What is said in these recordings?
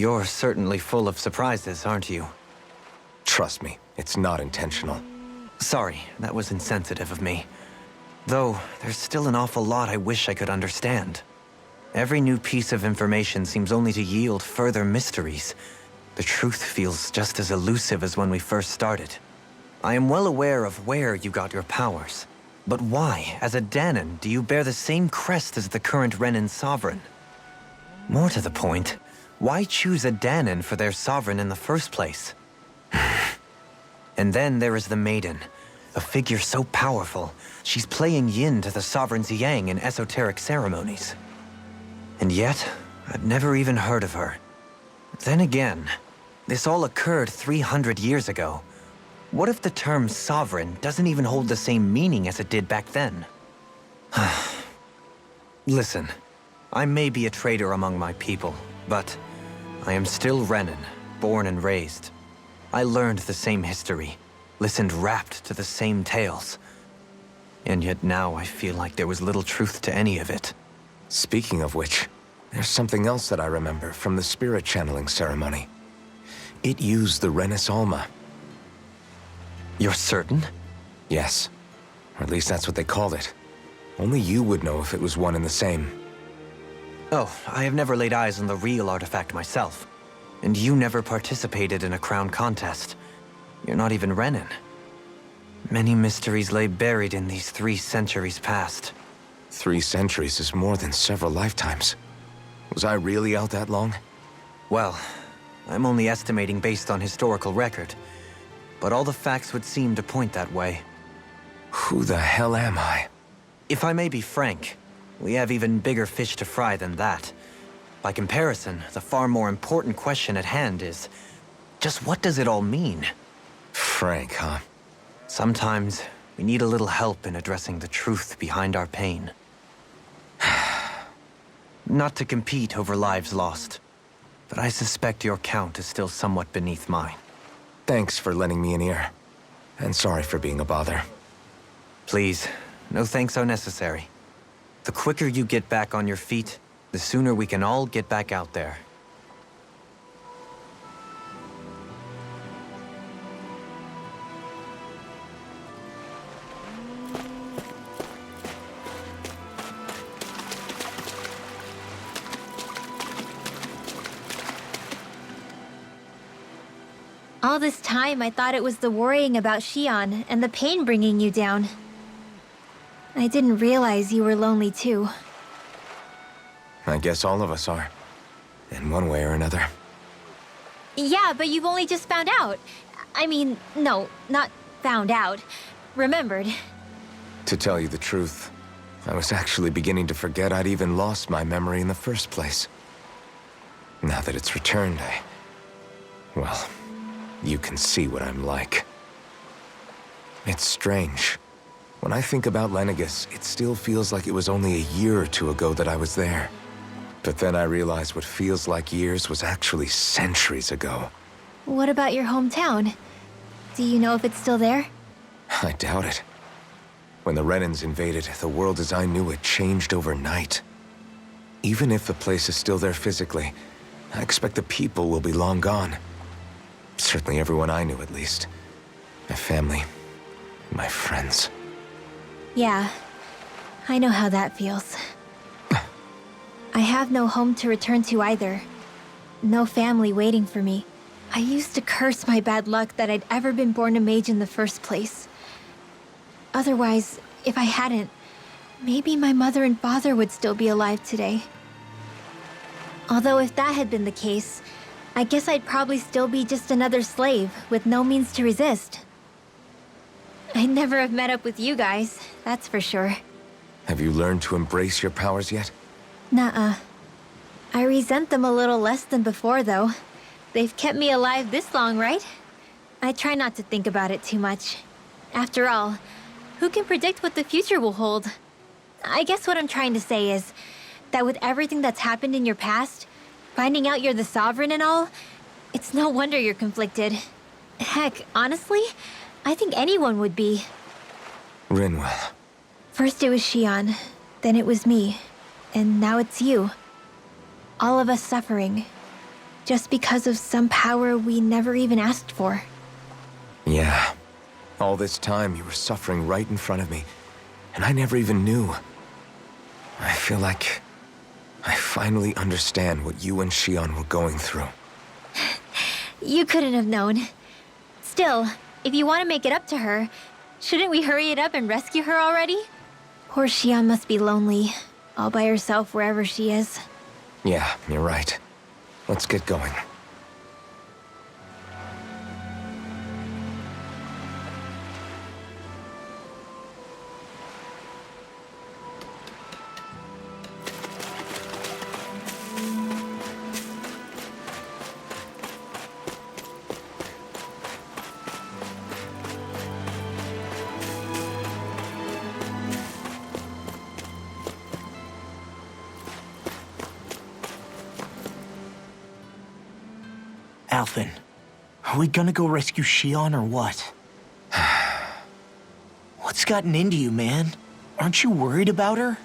You're certainly full of surprises, aren't you? Trust me, it's not intentional. Sorry, that was insensitive of me. Though, there's still an awful lot I wish I could understand. Every new piece of information seems only to yield further mysteries. The truth feels just as elusive as when we first started. I am well aware of where you got your powers. But why, as a Dahnan, do you bear the same crest as the current Renan sovereign? More to the point, why choose a Dahnan for their sovereign in the first place? And then there is the Maiden, a figure so powerful, she's playing yin to the sovereign's yang in esoteric ceremonies. And yet, I've never even heard of her. Then again, this all occurred 300 years ago. What if the term sovereign doesn't even hold the same meaning as it did back then? Listen, I may be a traitor among my people, but I am still Renan, born and raised. I learned the same history, listened rapt to the same tales. And yet now I feel like there was little truth to any of it. Speaking of which, there's something else that I remember from the spirit channeling ceremony. It used the Renis Alma. You're certain? Yes. Or at least that's what they called it. Only you would know if it was one and the same. Oh, I have never laid eyes on the real artifact myself. And you never participated in a crown contest. You're not even Renan. Many mysteries lay buried in these 3 centuries past. 3 centuries is more than several lifetimes. Was I really out that long? Well, I'm only estimating based on historical record. But all the facts would seem to point that way. Who the hell am I? If I may be frank, we have even bigger fish to fry than that. By comparison, the far more important question at hand is, just what does it all mean? Frank, huh? Sometimes, we need a little help in addressing the truth behind our pain. Not to compete over lives lost, but I suspect your count is still somewhat beneath mine. Thanks for lending me an ear. And sorry for being a bother. Please, no thanks are necessary. The quicker you get back on your feet, the sooner we can all get back out there. All this time, I thought it was the worrying about Xion and the pain bringing you down. I didn't realize you were lonely too. I guess all of us are. In one way or another. Yeah, but you've only just found out. I mean, no, not found out. Remembered. To tell you the truth, I was actually beginning to forget I'd even lost my memory in the first place. Now that it's returned, well, you can see what I'm like. It's strange. When I think about Lenegus, it still feels like it was only a year or 2 ago that I was there. But then I realized what feels like years was actually centuries ago. What about your hometown? Do you know if it's still there? I doubt it. When the Renans invaded, the world as I knew it changed overnight. Even if the place is still there physically, I expect the people will be long gone. Certainly everyone I knew, at least. My family, my friends. Yeah, I know how that feels. I have no home to return to either. No family waiting for me. I used to curse my bad luck that I'd ever been born a mage in the first place. Otherwise, if I hadn't, maybe my mother and father would still be alive today. Although if that had been the case, I guess I'd probably still be just another slave with no means to resist. I'd never have met up with you guys, that's for sure. Have you learned to embrace your powers yet? Nuh-uh. I resent them a little less than before, though. They've kept me alive this long, right? I try not to think about it too much. After all, who can predict what the future will hold? I guess what I'm trying to say is that with everything that's happened in your past, finding out you're the Sovereign and all, it's no wonder you're conflicted. Heck, honestly, I think anyone would be. Rinwell. First it was Xion, then it was me, and now it's you. All of us suffering. just because of some power we never even asked for. Yeah. All this time you were suffering right in front of me, and I never even knew. I feel like I finally understand what you and Shion were going through. You couldn't have known. Still, if you want to make it up to her, shouldn't we hurry it up and rescue her already? Poor Shion must be lonely, all by herself wherever she is. Yeah, you're right. Let's get going. Alphen, are we gonna go rescue Shion or what? What's gotten into you, man? Aren't you worried about her?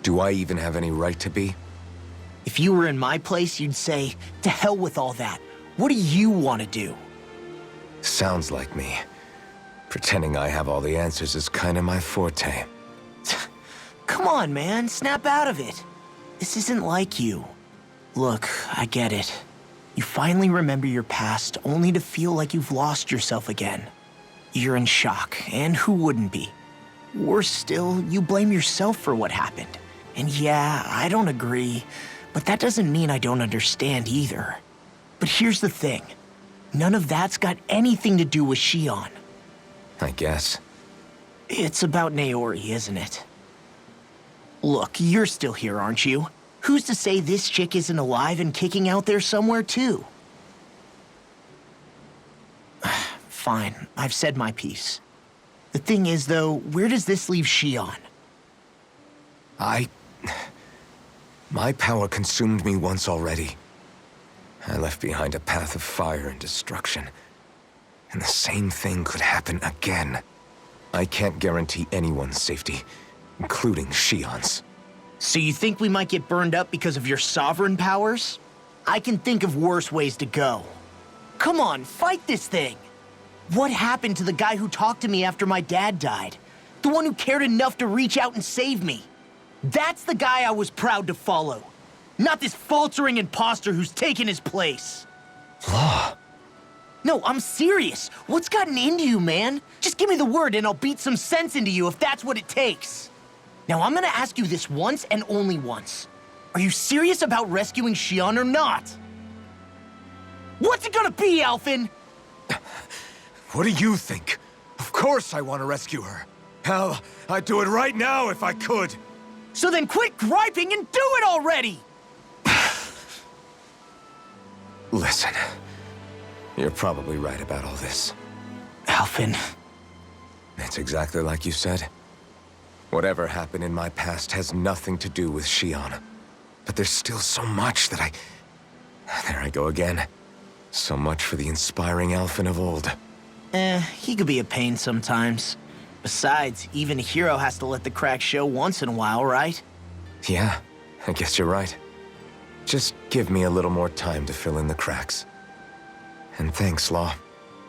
Do I even have any right to be? If you were in my place, you'd say, to hell with all that. What do you want to do? Sounds like me. Pretending I have all the answers is kind of my forte. Come on, man, snap out of it. This isn't like you. Look, I get it. You finally remember your past, only to feel like you've lost yourself again. You're in shock, and who wouldn't be? Worse still, you blame yourself for what happened. And yeah, I don't agree, but that doesn't mean I don't understand either. But here's the thing. None of that's got anything to do with Shion. I guess. It's about Naori, isn't it? Look, you're still here, aren't you? Who's to say this chick isn't alive and kicking out there somewhere, too? Fine, I've said my piece. The thing is, though, where does this leave Shion? My power consumed me once already. I left behind a path of fire and destruction. And the same thing could happen again. I can't guarantee anyone's safety, including Shion's. So you think we might get burned up because of your sovereign powers? I can think of worse ways to go. Come on, fight this thing! What happened to the guy who talked to me after my dad died? The one who cared enough to reach out and save me? That's the guy I was proud to follow. Not this faltering imposter who's taken his place. Law. No, I'm serious. What's gotten into you, man? Just give me the word and I'll beat some sense into you if that's what it takes. Now, I'm gonna ask you this once and only once. Are you serious about rescuing Shion or not? What's it gonna be, Alphen? What do you think? Of course I want to rescue her. Hell, I'd do it right now if I could. So then quit griping and do it already! Listen, you're probably right about all this. Alphen. It's exactly like you said. Whatever happened in my past has nothing to do with Shion. But there's still so much that There I go again. So much for the inspiring Alphen of old. He could be a pain sometimes. Besides, even a hero has to let the cracks show once in a while, right? Yeah, I guess you're right. Just give me a little more time to fill in the cracks. And thanks, Law.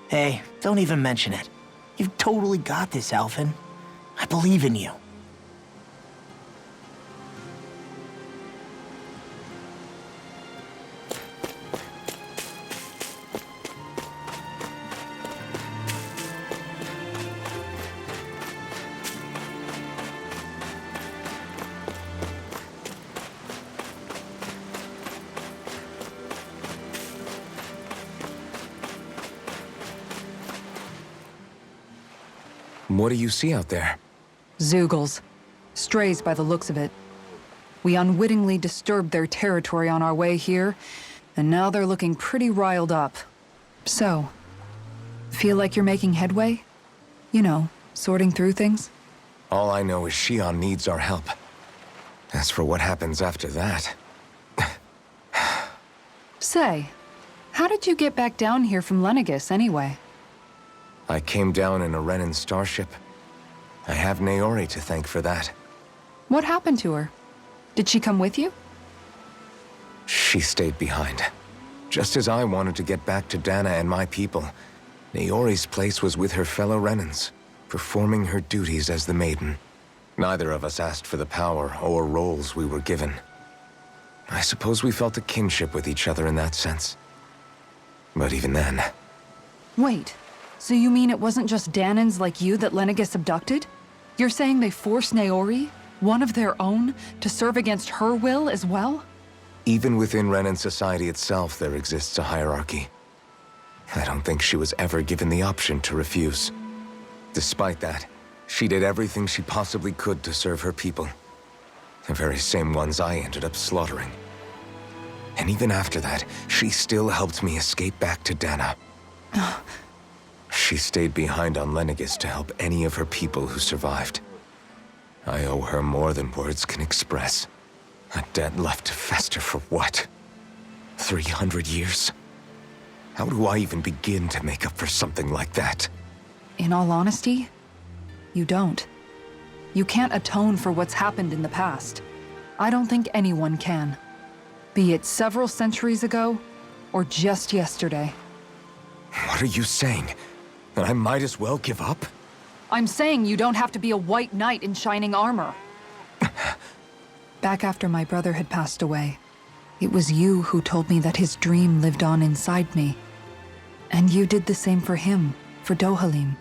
Hey, don't even mention it. You've totally got this, Alphen. I believe in you. What do you see out there? Zeugles. Strays by the looks of it. We unwittingly disturbed their territory on our way here, and now they're looking pretty riled up. So, feel like you're making headway? You know, sorting through things? All I know is Shion needs our help. As for what happens after that... Say, how did you get back down here from Lenegis, anyway? I came down in a Renan starship. I have Naori to thank for that. What happened to her? Did she come with you? She stayed behind. Just as I wanted to get back to Dahna and my people, Naori's place was with her fellow Renans, performing her duties as the Maiden. Neither of us asked for the power or roles we were given. I suppose we felt a kinship with each other in that sense. But even then... Wait, so you mean it wasn't just Dahnans like you that Lenegis abducted? You're saying they forced Naori, one of their own, to serve against her will as well? Even within Renan society itself, there exists a hierarchy. I don't think she was ever given the option to refuse. Despite that, she did everything she possibly could to serve her people. The very same ones I ended up slaughtering. And even after that, she still helped me escape back to Dahna. She stayed behind on Lenegis to help any of her people who survived. I owe her more than words can express. A debt left to fester for what? 300 years? How do I even begin to make up for something like that? In all honesty, you don't. You can't atone for what's happened in the past. I don't think anyone can. Be it several centuries ago, or just yesterday. What are you saying? That I might as well give up? I'm saying you don't have to be a white knight in shining armor. Back after my brother had passed away, it was you who told me that his dream lived on inside me. And you did the same for him, for Dohalim,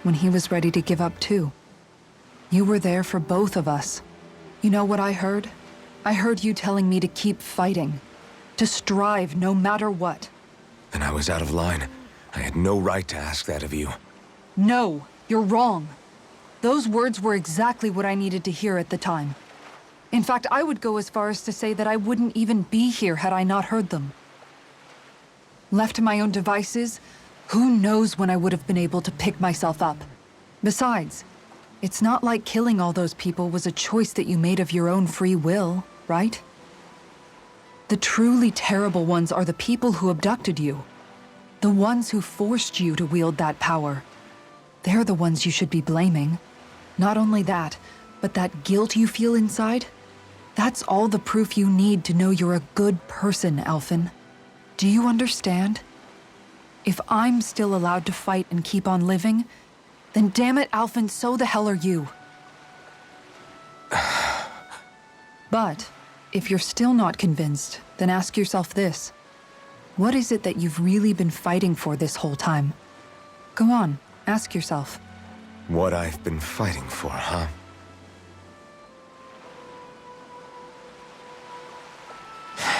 when he was ready to give up too. You were there for both of us. You know what I heard? I heard you telling me to keep fighting, to strive no matter what. Then I was out of line. I had no right to ask that of you. No, you're wrong. Those words were exactly what I needed to hear at the time. In fact, I would go as far as to say that I wouldn't even be here had I not heard them. Left to my own devices, who knows when I would have been able to pick myself up. Besides, it's not like killing all those people was a choice that you made of your own free will, right? The truly terrible ones are the people who abducted you. The ones who forced you to wield that power. They're the ones you should be blaming. Not only that, but that guilt you feel inside, that's all the proof you need to know you're a good person, Alphen. Do you understand? If I'm still allowed to fight and keep on living, then damn it, Alphen, so the hell are you. But, if you're still not convinced, then ask yourself this. What is it that you've really been fighting for this whole time? Go on, ask yourself. What I've been fighting for, huh?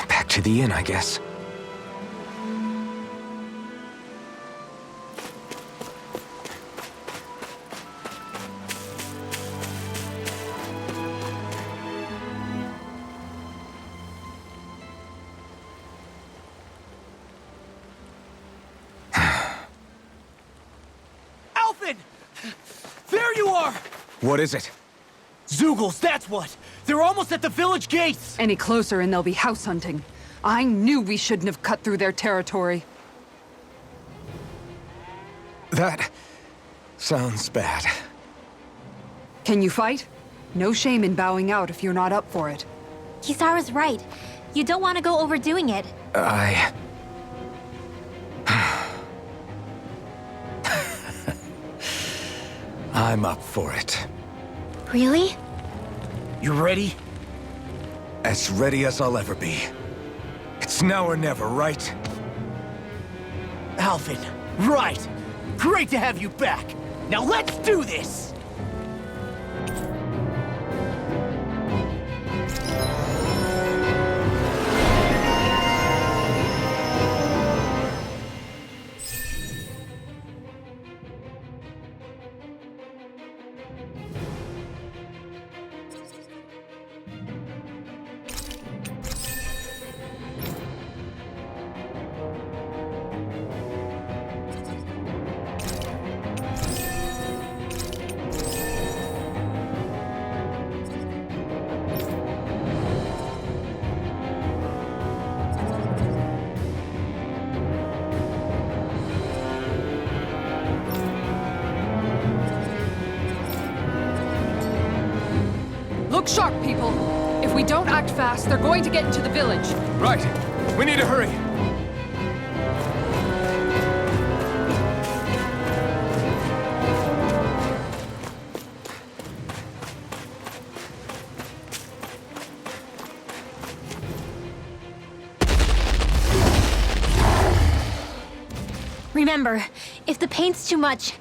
Back to the inn, I guess. Alphen! There you are! What is it? Zeugles, that's what! They're almost at the village gates! Any closer and they'll be house hunting. I knew we shouldn't have cut through their territory. That sounds bad. Can you fight? No shame in bowing out if you're not up for it. Kisara's right. You don't want to go overdoing it. I'm up for it. Really? You ready? As ready as I'll ever be. It's now or never, right? Alphen, right! Great to have you back! Now let's do this! Look sharp, people. If we don't act fast, they're going to get into the village. Right. We need to hurry. Remember, if the pain's too much...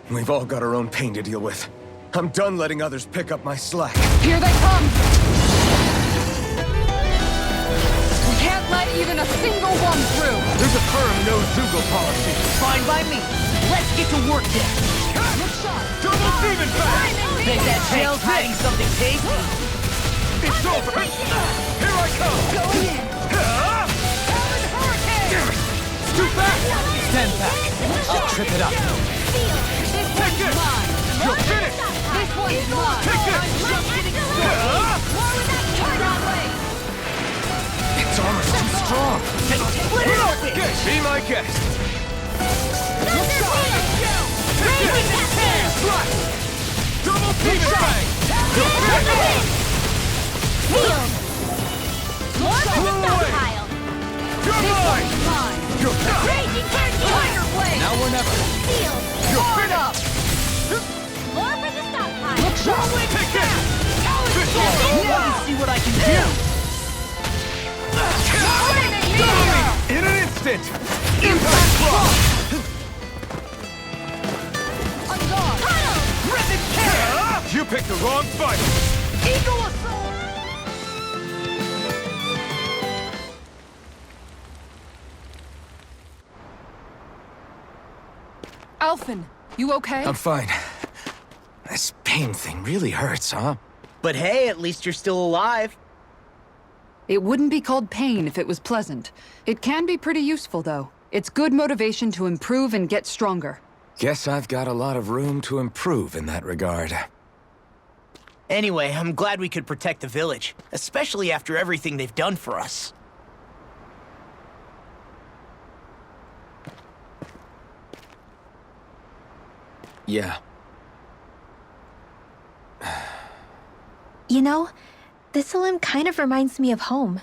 We've all got our own pain to deal with. I'm done letting others pick up my slack. Here they come! We can't let even a single one through! There's a firm no-Zoogle policy. Fine by me. Let's get to work then. Look sharp! Double demon fang! Bet that tank's hiding something tasty. It's over! Here I come! Going in! Howard Hurricane! Too fast! Stand back. I'll trip it up. This Take one's it! mine! You're finished! This one's mine! Take it! I'm just getting started! More with that turn that way! Its armor's too strong. Split it open! Be my guest. Look sharp! Slash! Double demon fang! You're finished! Sealed! More for the away. stockpile! You're mine! Mine! You're finished! Raging turkey! Fire blade! Now or never. Sealed! You're Hard finished! up! More for the stockpile! Look sharp! Take it! This Yeah. one! Let me see what I can do. In an instant! Impact block! On guard! Ribbon tear! You picked the wrong fight! Eagle assault! Alphen, you okay? I'm fine. This pain thing really hurts, huh? But hey, at least you're still alive. It wouldn't be called pain if it was pleasant. It can be pretty useful, though. It's good motivation to improve and get stronger. Guess I've got a lot of room to improve in that regard. Anyway, I'm glad we could protect the village, especially after everything they've done for us. Yeah. You know, Thistleum kind of reminds me of home.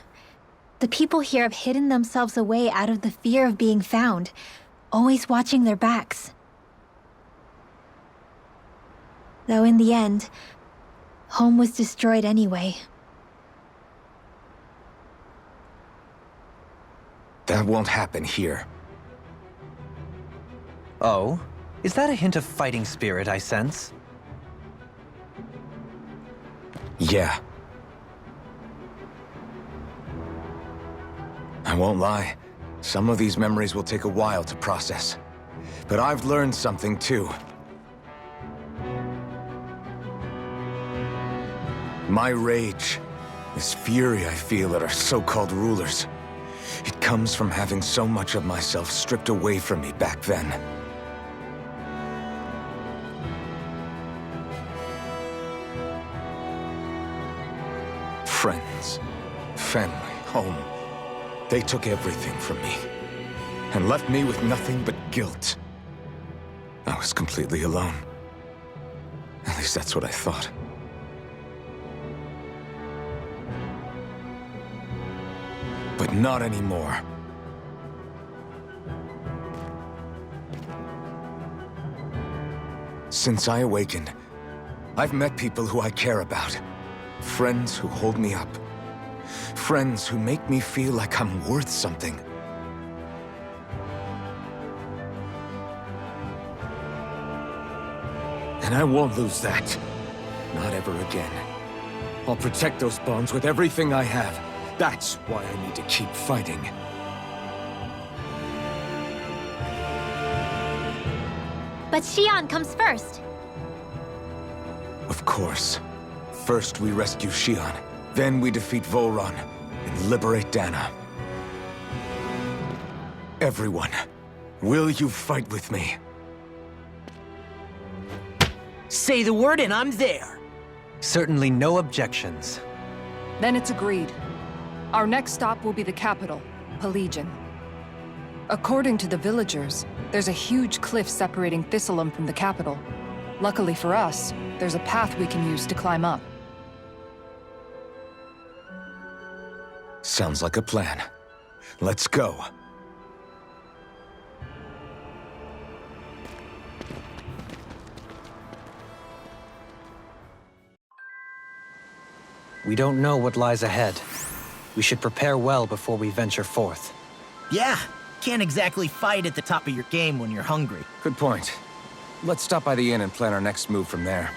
The people here have hidden themselves away out of the fear of being found, always watching their backs. Though in the end, home was destroyed anyway. That won't happen here. Oh? Is that a hint of fighting spirit I sense? Yeah. I won't lie. Some of these memories will take a while to process. But I've learned something too. My rage, this fury I feel at our so-called rulers, it comes from having so much of myself stripped away from me back then. Friends, family, home. They took everything from me and left me with nothing but guilt. I was completely alone. At least that's what I thought. But not anymore. Since I awakened, I've met people who I care about. Friends who hold me up. Friends who make me feel like I'm worth something. And I won't lose that. Not ever again. I'll protect those bonds with everything I have. That's why I need to keep fighting. But Xion comes first. Of course. First we rescue Xion, then we defeat Volron and liberate Dahna. Everyone, will you fight with me? Say the word and I'm there. Certainly no objections. Then it's agreed. Our next stop will be the capital, Pelegion. According to the villagers, there's a huge cliff separating Thistleum from the capital. Luckily for us, there's a path we can use to climb up. Sounds like a plan. Let's go. We don't know what lies ahead. We should prepare well before we venture forth. Yeah, Can't exactly fight at the top of your game when you're hungry. Good point. Let's stop by the inn and plan our next move from there.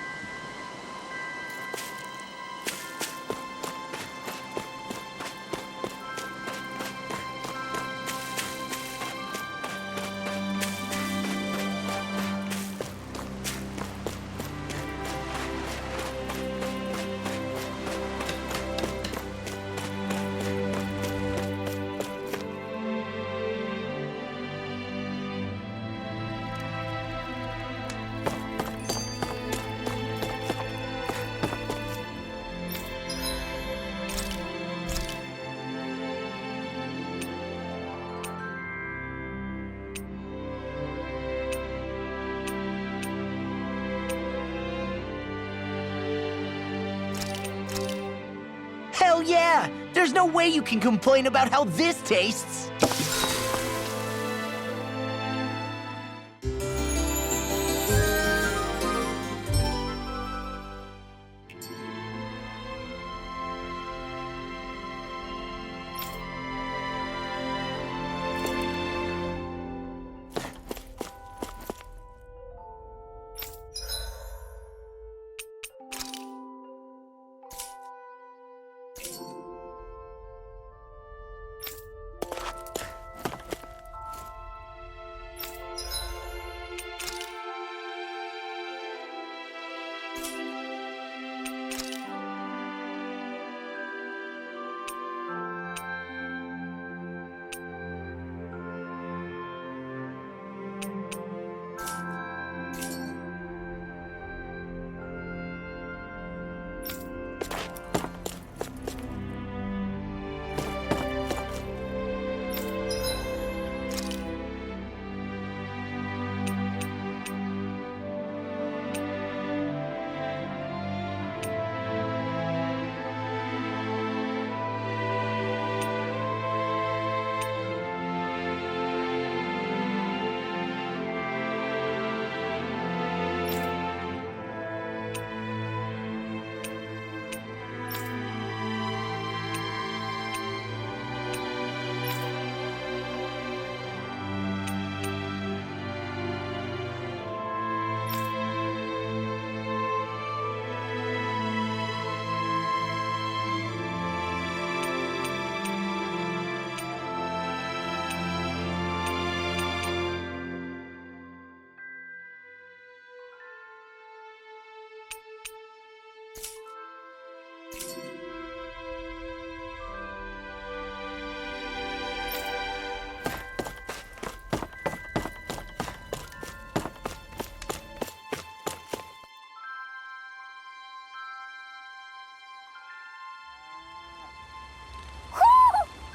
Hell yeah! There's no way you can complain about how this tastes!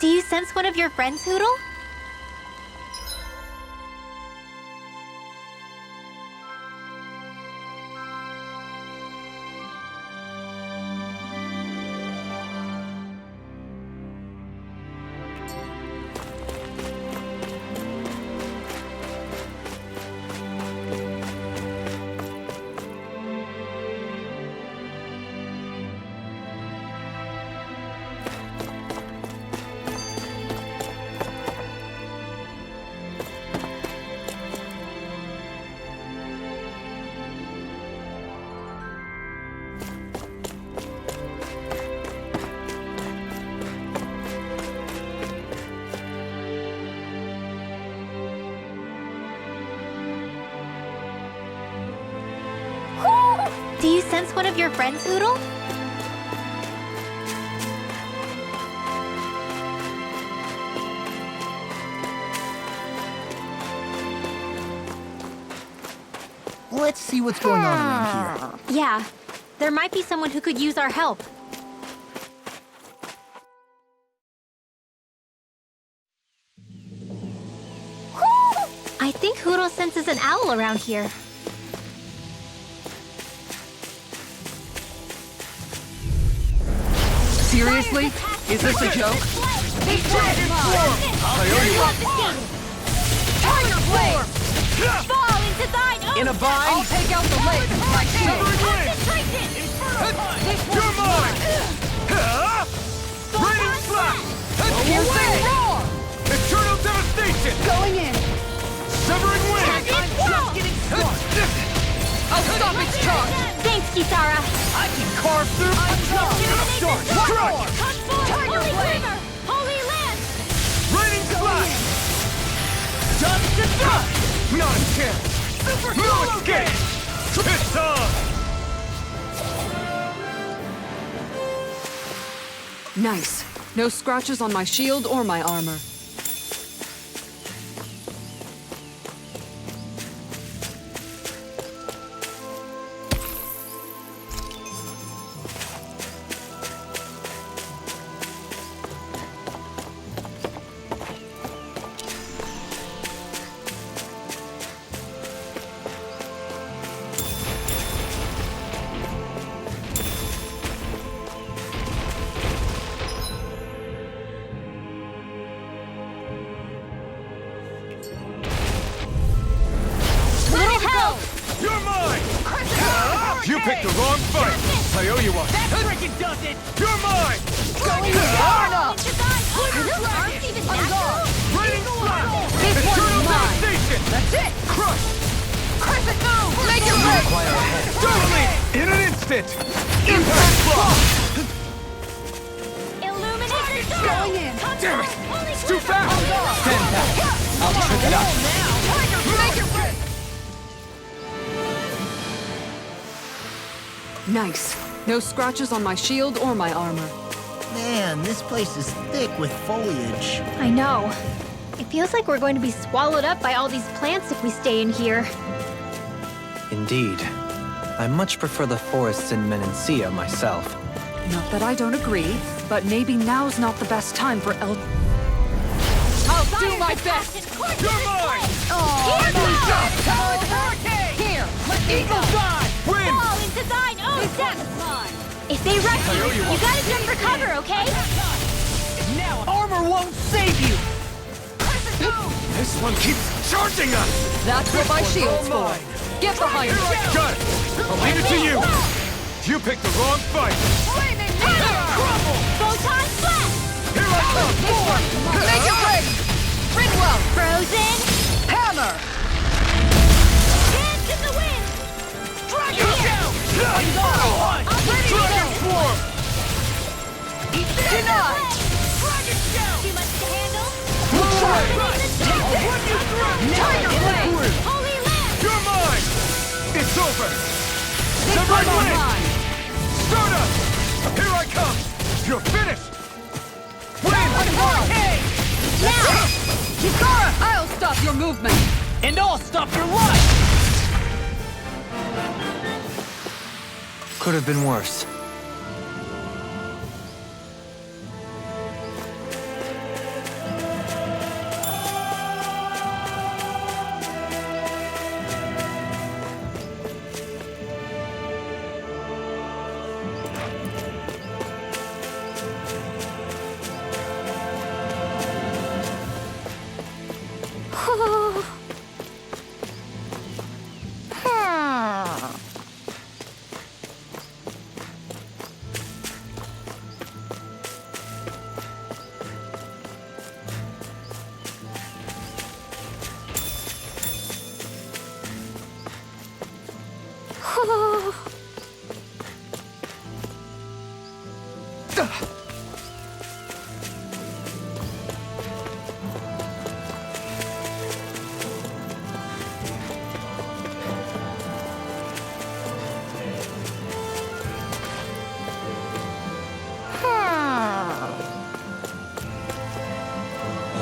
Do you sense one of your friends, Hoodle? Do you sense one of your friends, Hoodle? Let's see what's going on around here. Yeah, there might be someone who could use our help. I think Hoodle senses an owl around here. Seriously? Is this a joke? Fall into thine own In a bind? I'll take out the leg with my shield. concentration! You're mine! Raining slap! Piercing roar! Eternal devastation! can carve through. Dark strike. Holy quiver! Holy lance! Raining slash. Dust to dust. Not a chance. Super no escape. It's on. Nice. No scratches on my shield or my armor. You're mine! You picked the wrong fight! I owe you one! That freaking does it! You're mine! Going down! Are those arms even natural? Raining slash! This Eternal one's mine! devastation! That's it! Crush! Crescent move! Make it You right! require a head. Totally! In an instant! Impact block! Illuminate the soul! Going in! Damn it! It's too fast! Stand back. I'll trip it up. Make it right! Nice. No scratches on my shield or my armor. Man, this place is thick with foliage. I know. It feels like we're going to be swallowed up by all these plants if we stay in here. Indeed. I much prefer the forests in Menancia myself. Not that I don't agree, but maybe now's not the best time for I'll do my best! You're mine! Here! Let Eagle Die! Win! Fall into thine own depths! If they rush you, you gotta jump for cover, okay? Now armor won't save you! This one keeps charging us! That's what my shield's for. Get behind me! Got it! I'll leave it to you! You picked the wrong fight! Photon blast! Here I come! Make it ready! Ringwell! Frozen! Hammer! Dance in the wind! Dragon down! Dragon swarm! Denied! Dragon down! Too much to handle? Tiger Blade! Holy Land! You're mine! It's over! This The one red on wing! mine! Stardust! Here I come! You're finished! Win! Now! Kisara! I'll stop your movement! And I'll stop your life! Could have been worse.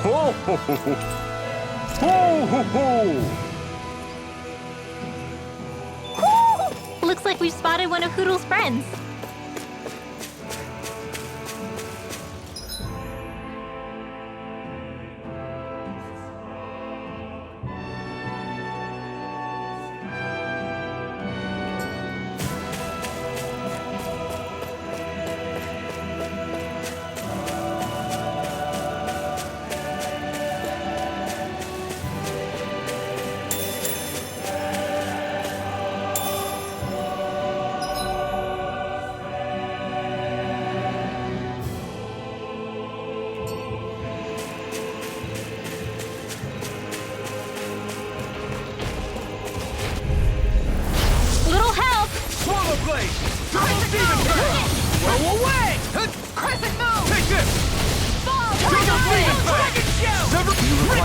Ho ho ho ho! Ho ho ho! Looks like we've spotted one of Hoodle's friends. Throw away! Crescent move! Take this! Fall! Tiger Flame! Dragon show! Rip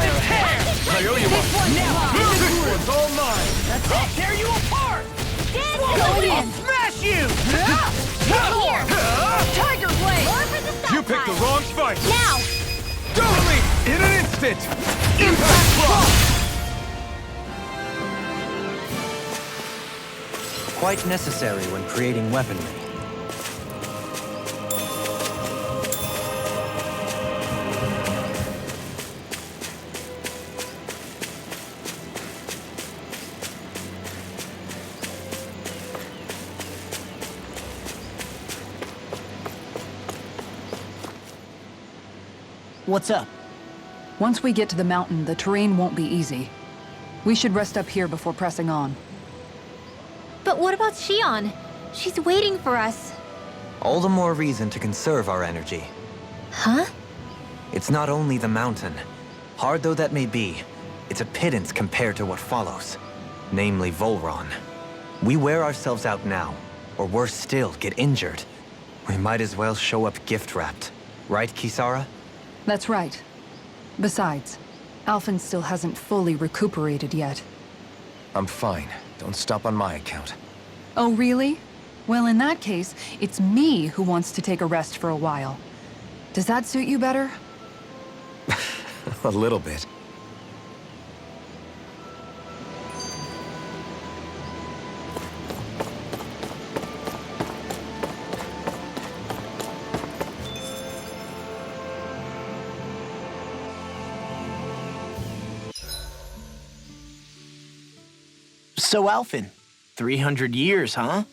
its hair! I owe you This one. one now! This one's all mine! That's it! Tear you apart! I'll Go in! smash you! Here! Tiger blade! More for the You picked the wrong fight! Now! Totally! In an instant! Impact block! Quite necessary when creating weaponry. What's up? Once we get to the mountain, the terrain won't be easy. We should rest up here before pressing on. But what about Shion? She's waiting for us. All the more reason to conserve our energy. Huh? It's not only the mountain. Hard though that may be, it's a pittance compared to what follows. Namely Volron. We wear ourselves out now, or worse still, get injured. We might as well show up gift-wrapped. Right, Kisara? That's right. Besides, Alphen still hasn't fully recuperated yet. I'm fine. Don't stop on my account. Oh, really? Well, in that case, it's me who wants to take a rest for a while. Does that suit you better? A little bit. So, Alphen, 300 years, huh?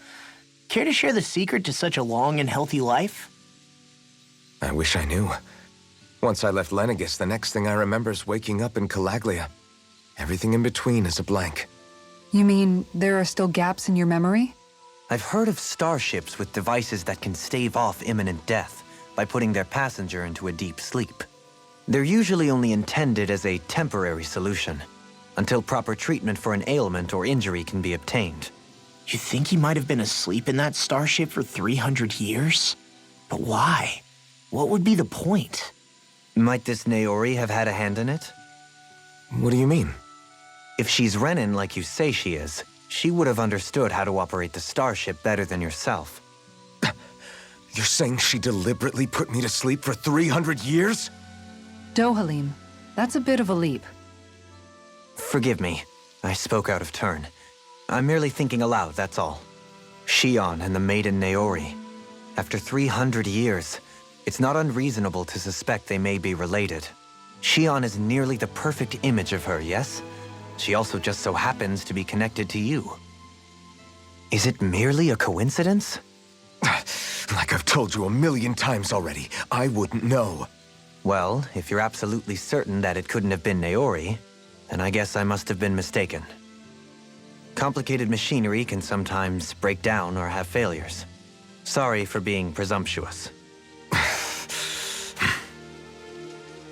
Care to share the secret to such a long and healthy life? I wish I knew. Once I left Lenegis, the next thing I remember is waking up in Calaglia. Everything in between is a blank. You mean there are still gaps in your memory? I've heard of starships with devices that can stave off imminent death by putting their passenger into a deep sleep. They're usually only intended as a temporary solution, until proper treatment for an ailment or injury can be obtained. You think he might have been asleep in that starship for 300 years? But why? What would be the point? Might this Naori have had a hand in it? What do you mean? If she's Renan like you say she is, she would have understood how to operate the starship better than yourself. You're saying she deliberately put me to sleep for 300 years? Dohalim, that's a bit of a leap. Forgive me, I spoke out of turn. I'm merely thinking aloud, that's all. Shion and the maiden Naori. After 300 years, it's not unreasonable to suspect they may be related. Shion is nearly the perfect image of her, yes? She also just so happens to be connected to you. Is it merely a coincidence? Like I've told you 1,000,000 times already, I wouldn't know. Well, if you're absolutely certain that it couldn't have been Naori, then I guess I must have been mistaken. Complicated machinery can sometimes break down or have failures. Sorry for being presumptuous.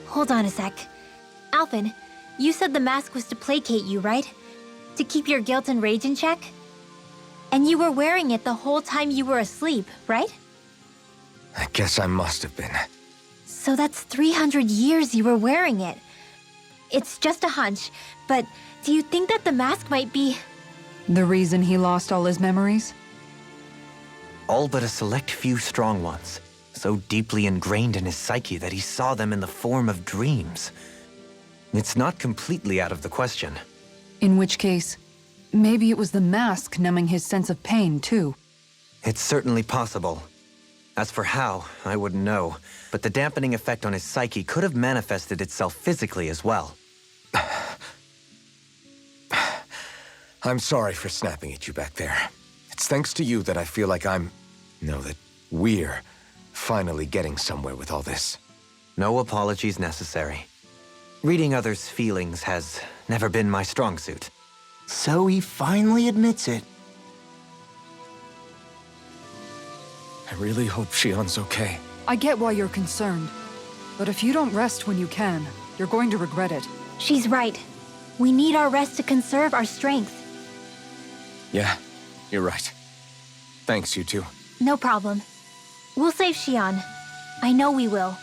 Hold on a sec. Alphen, you said the mask was to placate you, right? To keep your guilt and rage in check? And you were wearing it the whole time you were asleep, right? I guess I must have been. So that's 300 years you were wearing it. It's just a hunch, but do you think that the mask might be... The reason he lost all his memories? All but a select few strong ones, so deeply ingrained in his psyche that he saw them in the form of dreams. It's not completely out of the question. In which case, maybe it was the mask numbing his sense of pain, too. It's certainly possible. As for how, I wouldn't know, but the dampening effect on his psyche could have manifested itself physically as well. I'm sorry for snapping at you back there. It's thanks to you that I feel like that we're finally getting somewhere with all this. No apologies necessary. Reading others' feelings has never been my strong suit. So he finally admits it. I really hope Shion's okay. I get why you're concerned. But if you don't rest when you can, you're going to regret it. She's right. We need our rest to conserve our strength. Yeah, you're right. Thanks, you two. No problem. We'll save Xian. I know we will.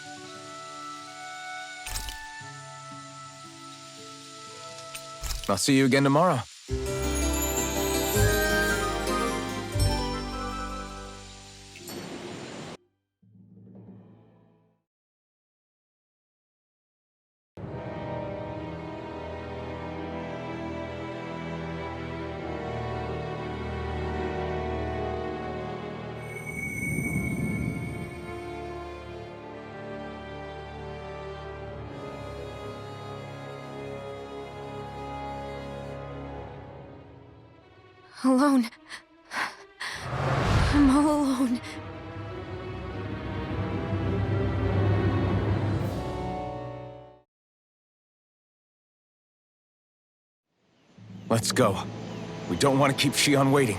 I'll see you again tomorrow. Alone. I'm all alone. Let's go. We don't want to keep Xian waiting.